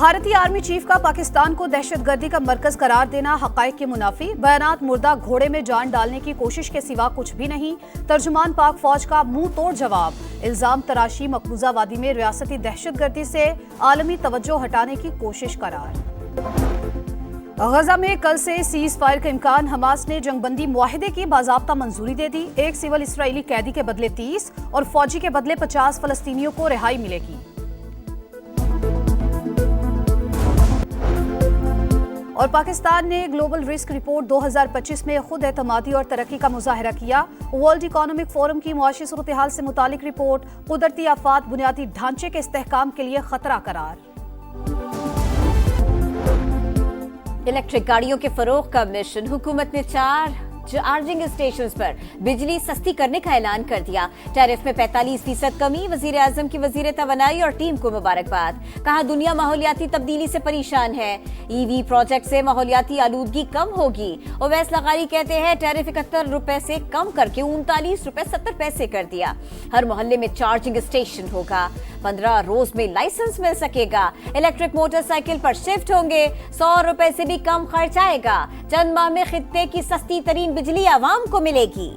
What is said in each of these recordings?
भारतीय army chief का पाकिस्तान को दहशतगर्दी का मरकज करार देना हकायक के मुनाफी। बयानात मुर्दा घोड़े में जान डालने की कोशिश के सिवा कुछ भी नहीं। तर्जुमान पाक फौज का मुंह तोड़ जवाब। इल्जाम तराशी मकबूजा वादी में रियासती दहशतगर्दी से आलमी तवज्जो हटाने की कोशिश करार। गजा में कल से सीज फायर का इम्कान। हमास ने जंगबंदी मुआहिदे की बाज़ाब्ता मंजूरी दे दी। एक सिविल इसराइली कैदी के बदले 30 और फौजी के बदले 50 फलस्तीनियों को रिहाई मिलेगी। और पाकिस्तान ने ग्लोबल रिस्क रिपोर्ट 2025 में खुद एतमादी और तरक्की का मुजाहरा किया। वर्ल्ड इकोनॉमिक फोरम की मुआशी सूरत-ए-हाल से मुतालिक रिपोर्ट कुदरती आफात बुनियादी ढांचे के इस्तेहकाम के लिए खतरा करार। इलेक्ट्रिक गाड़ियों के फरोग का मिशन। हुकूमत ने 4 चार्जिंग स्टेशन पर बिजली सस्ती करने का ऐलान कर दिया। टैरिफ में 45% कमी। वजीर आजम की वजीर तवानाई और टीम को मुबारकबाद। कहा दुनिया माहौलियाती तब्दीली से परेशान है। ईवी प्रोजेक्ट से माहौलियाती आलूदगी कम होगी। ओवैस लगारी कहते हैं टैरिफ 71 रुपए से कम करके 39 रुपए 70 पैसे कर दिया। हर मोहल्ले में चार्जिंग स्टेशन होगा। 15 रोज में लाइसेंस मिल सकेगा। इलेक्ट्रिक मोटरसाइकिल पर शिफ्ट होंगे। 100 रुपए से भी कम खर्च आएगा। चंद माह में खित्ते की सस्ती तरीन बिजली आवाम को मिलेगी।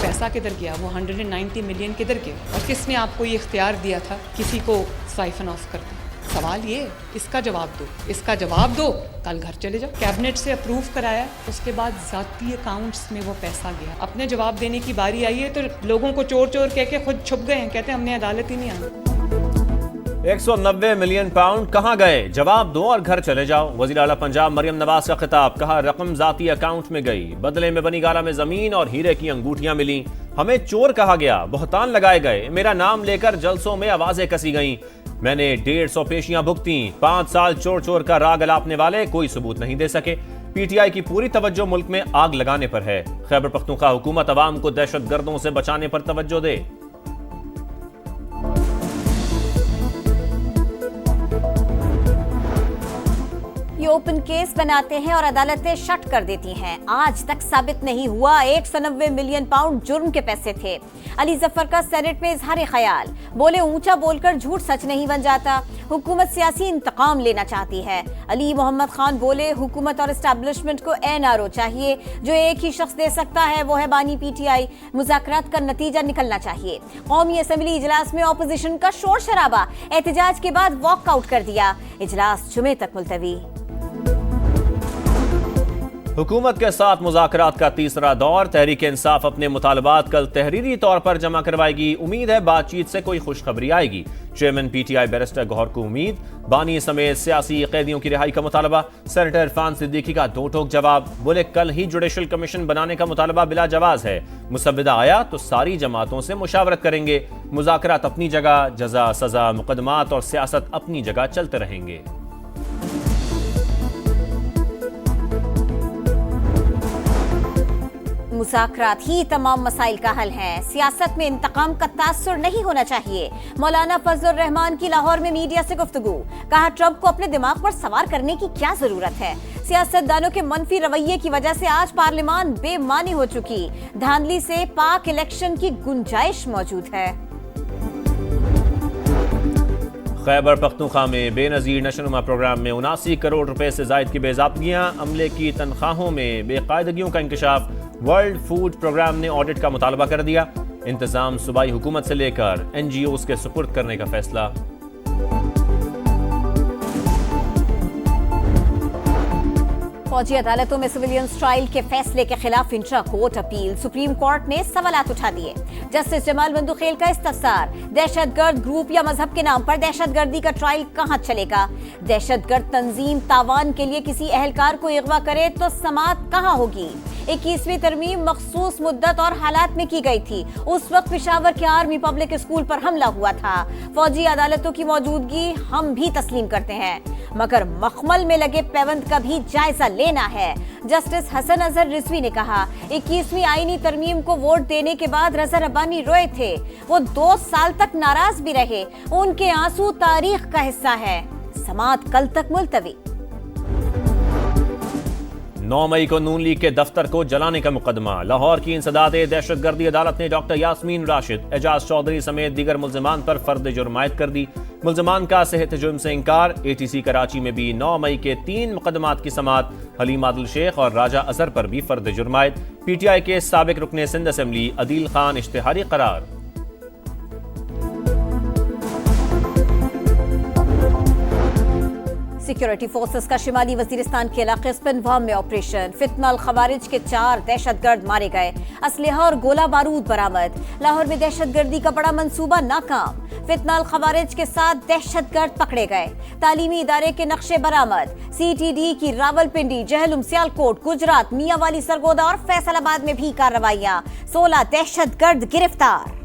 पैसा किधर गया? वो 190 मिलियन किधर गया? और किसने आपको ये इख्तियार दिया था किसी को साइफन ऑफ कर दे? सवाल ये, इसका जवाब दो, इसका जवाब दो। कल घर चले जाओ। कैबिनेट से अप्रूव कराया, उसके बाद जाती अकाउंट्स में वो पैसा गया। अपने जवाब देने की बारी आई है तो लोगों को चोर चोर कह के खुद छुप गए हैं। कहते हैं हमने अदालत ही नहीं आना। 190 मिलियन पाउंड कहाँ गए? जवाब दो और घर चले जाओ। वज़ीर आला पंजाब मरियम नवाज का खिताब। कहा रकम जाती अकाउंट में गई, बदले में बनी गाला में जमीन और हीरे की अंगूठियां मिली। हमें चोर कहा गया, बहतान लगाए गए। मेरा नाम लेकर जलसों में आवाजें कसी गईं। मैंने 150 पेशियां भुगती। 5 साल चोर चोर का राग अलापने वाले कोई सबूत नहीं दे सके। पीटीआई की पूरी तवज्जो मुल्क में आग लगाने पर है। खैबर पख्तूनख्वा हुकूमत अवाम को दहशतगर्दों से बचाने पर तवज्जो दे। ये ओपन केस बनाते हैं और अदालतें शट कर देती हैं। आज तक साबित नहीं हुआ 190 मिलियन पाउंड जुर्म के पैसे थे। अली जफर का सेनेट में इजहार ख्याल। बोले ऊंचा बोलकर झूठ सच नहीं बन जाता। हुकूमत सियासी इंतकाम लेना चाहती है। अली मोहम्मद खान बोले हुकूमत और एस्टैब्लिशमेंट को एनआरओ चाहिए। जो एक ही शख्स दे सकता है वो है बानी पीटीआई। मुज़ाकरात का नतीजा निकलना चाहिए। कौमी असम्बली इजलास में ऑपोजिशन का शोर शराबा। एहतजाज के बाद वॉकआउट कर दिया। इजलास जुमे तक मुलतवी। हुकूमत के साथ मुज़ाकरात का तीसरा दौर। तहरीक इंसाफ अपने मुतालबात कल तहरीरी तौर पर जमा करवाएगी। उम्मीद है बातचीत से कोई खुशखबरी आएगी। चेयरमैन पीटीआई बैरिस्टर गौहर को उम्मीद। बानी समेत सियासी कैदियों की रिहाई का मुतालबा। सेनेटर इरफान सिद्दीकी का दो टोक जवाब। बोले कल ही जुडिशल कमीशन बनाने का मुतालबा बिला जवाज है। मुसव्विदा आया तो सारी जमातों से मुशावरत करेंगे। मुज़ाकरात अपनी जगह, जजा सजा मुकदमात और सियासत अपनी जगह चलते रहेंगे। मुज़ाकरात ही तमाम मसाइल का हल है। सियासत में इंतकाम का तासुर नहीं होना चाहिए। मौलाना फजलुर रहमान की लाहौर में मीडिया से गुफ्तगू। कहा ट्रंप को अपने दिमाग पर सवार करने की क्या जरूरत है। सियासतदानों के मनफी रवैये की वजह से आज पार्लियामान बेमानी हो चुकी। धांधली से पाक इलेक्शन की गुंजाइश मौजूद है। खैबर पख्तूनख्वा में बेनजीर नशोनुमा प्रोग्राम में 79 करोड़ रुपए से जायद की बेज़ाब्तियां। अमले की तनख्वाहों में बेकायदगियों का इंकशाफ। वर्ल्ड फूड प्रोग्राम ने ऑडिट का मुतालबा कर दिया। इंतजाम सूबाई हुकूमत से लेकर एनजीओज के सुपुर्द करने का फैसला। फौजी अदालतों में सिविलियंस ट्रायल के फैसले के खिलाफ intra court appeal. Supreme court ने सवालात उठा दिए। जस्टिस जमाल बंदुखेल का इस्तफसार। दहशतगर्द ग्रुप या मजहब के नाम पर दहशतगर्दी का ट्रायल कहां चलेगा? दहशतगर्द तंजीम तावान के लिए किसी अहलकार को अगवा करे तो समाअत कहां होगी? 21वीं तरमीम मखसूस मुद्दत और हालात में की गई थी। उस वक्त पेशावर के आर्मी पब्लिक स्कूल पर हमला हुआ था। फौजी अदालतों की मौजूदगी हम भी तस्लीम करते हैं, मगर मखमल में लगे पैबंद का भी जायजा लेना है। जस्टिस हसन अजहर रिजवी ने कहा 21वीं आईनी तरमीम को वोट देने के बाद रजा रब्बानी रोए थे। वो 2 साल तक नाराज भी रहे। उनके आंसू तारीख का हिस्सा है। समाअत कल तक मुलतवी। 9 मई को नून लीग के दफ्तर को जलाने का मुकदमा। लाहौर की इंसदादे दहशतगर्दी अदालत ने डॉक्टर यास्मीन राशिद, एजाज चौधरी समेत दीगर मुल्जिमान पर फर्द जुर्म आयद कर दी। मुल्जिमान का सेहत जुर्म से इंकार। ATC कराची में भी 9 मई के 3 मुकदमात की समाअत। हलीम आदिल शेख और राजा अजहर पर भी फर्द जुर्म आयद। PTI के साबिक रुकने सिंध असेंबली अदील खान इश्तिहारी करार। सिक्योरिटी फोर्सेस का शिमाली वजीरिस्तान के इलाके स्पिनवाम में ऑपरेशन। फितनल खवारिज के 4 दहशतगर्द मारे गए। असलहा और गोला बारूद बरामद। लाहौर में दहशतगर्दी का बड़ा मंसूबा नाकाम। फितनल खवारिज के 7 दहशतगर्द पकड़े गए। तालीमी इदारे के नक्शे बरामद। CTD की रावलपिंडी, जहलुम, सियालकोट, गुजरात, मियांवाली, सरगोदा और फैसलाबाद में भी कार्रवाइयां। 16 दहशतगर्द गिरफ्तार।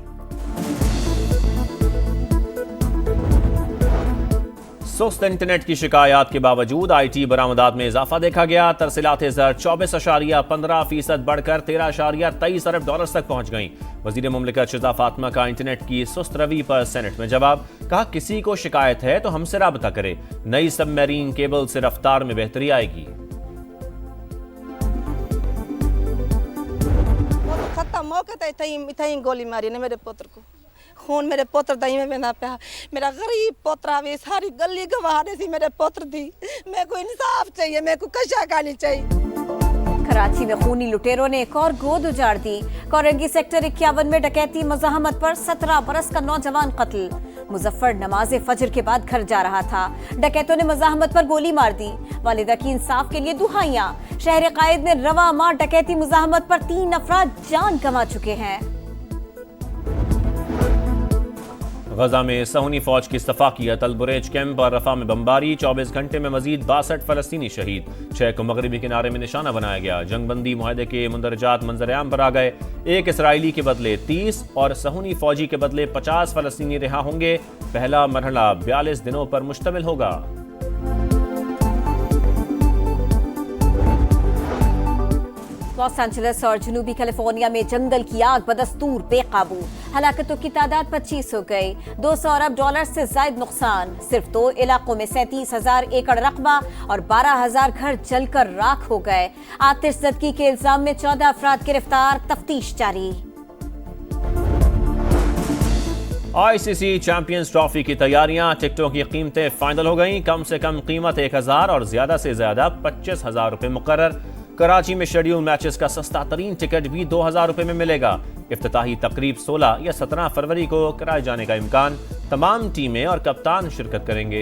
सुस्त इंटरनेट की शिकायत के बावजूद IT बरामदात में इजाफा देखा गया। तरसीलात ज़र 24.15% बढ़कर 13.23 अरब डॉलर तक पहुंच गईं। वजीर मुमलिकत शिजा फातिमा का इंटरनेट की सुस्त रवि पर सेनेट में जवाब। कहा, किसी को शिकायत है तो हमसे राबता करे। नई सबमरीन केबल से रफ्तार में बेहतरी आएगी। खत्म मौके गोली मारी ने मेरे पुत्र को। खून मेरे पुत्र दही में बना पाया। मेरा गरीब पोतरा भी सारी गली गवा रही थी मेरे पुत्र दी। मेरे को इंसाफ चाहिए, मेरे को कशा करनी चाहिए। कराची में खूनी लुटेरों ने एक और गोद उजाड़ दी। कोरंगी सेक्टर 51 में डकैती मज़ाहमत पर 17 बरस का नौजवान कत्ल। मुजफ्फर नमाज फजर के बाद घर जा रहा था। डकैतों ने मज़ाहमत पर गोली मार दी। वालिदा की इंसाफ के लिए दुहाइयां। शहर कायद में रवा माह डकैती मुज़ाहमत पर 3 अफराद जान गंवा चुके हैं। गजा में सहूनी फौज की इस्तफाकियत। अल-बुरेज कैंप और रफा में बमबारी। 24 घंटे में मजीद 62 फलस्तीनी शहीद। 6 को मगरबी किनारे में निशाना बनाया गया। जंगबंदी मुआहदे के मुंदरजात मंजर-ए-आम पर आ गए। एक इसराइली के बदले 30 और सहूनी फौजी के बदले 50 फलस्तीनी रिहा होंगे। पहला मरहला 42 दिनों पर मुश्तमिल होगा। लॉस एंजलिस और जनूबी कैलिफोर्निया में जंगल की आग बदस्तूर बेकाबू। हलाकतों की तादाद 25 हो गई। 200 अरब डॉलर से ज्यादा नुकसान। सिर्फ 2 इलाकों में 37,000 एकड़ रकबा और 12,000 घर जलकर राख हो गए। आतिशज़दगी के इल्जाम में 14 अफराद गिरफ्तार। तफ्तीश जारी। ICC चैंपियंस ट्रॉफी की तैयारियां। टिकटों की कीमतें फाइनल हो गईं। कम से कम कीमत 1,000 और ज्यादा से ज्यादा 25,000 रुपए मुकर्रर। कराची में शेड्यूल मैचेस का सस्ता तरीन टिकट भी 2,000 रुपए में मिलेगा। इफ्तिताही तकरीब 16 या 17 फरवरी को कराए जाने का इम्कान। तमाम टीमें और कप्तान शिरकत करेंगे।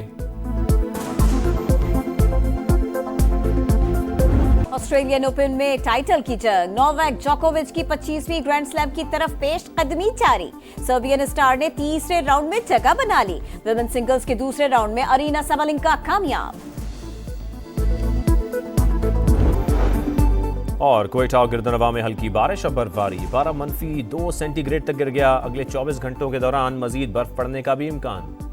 ऑस्ट्रेलियन ओपन में टाइटल की जंग। नोवाक जोकोविच की 25वीं ग्रैंड स्लैम की तरफ पेश कदमी जारी। सर्बियन स्टार ने तीसरे राउंड में जगह बना ली। विमेन सिंगल्स के दूसरे राउंड में अरीना साबालेंका कामयाब। और क्वेटा और गिरदनवा में हल्की बारिश और बर्फबारी। 12 -2 सेंटीग्रेड तक गिर गया। अगले 24 घंटों के दौरान मजीद बर्फ पड़ने का भी इम्कान।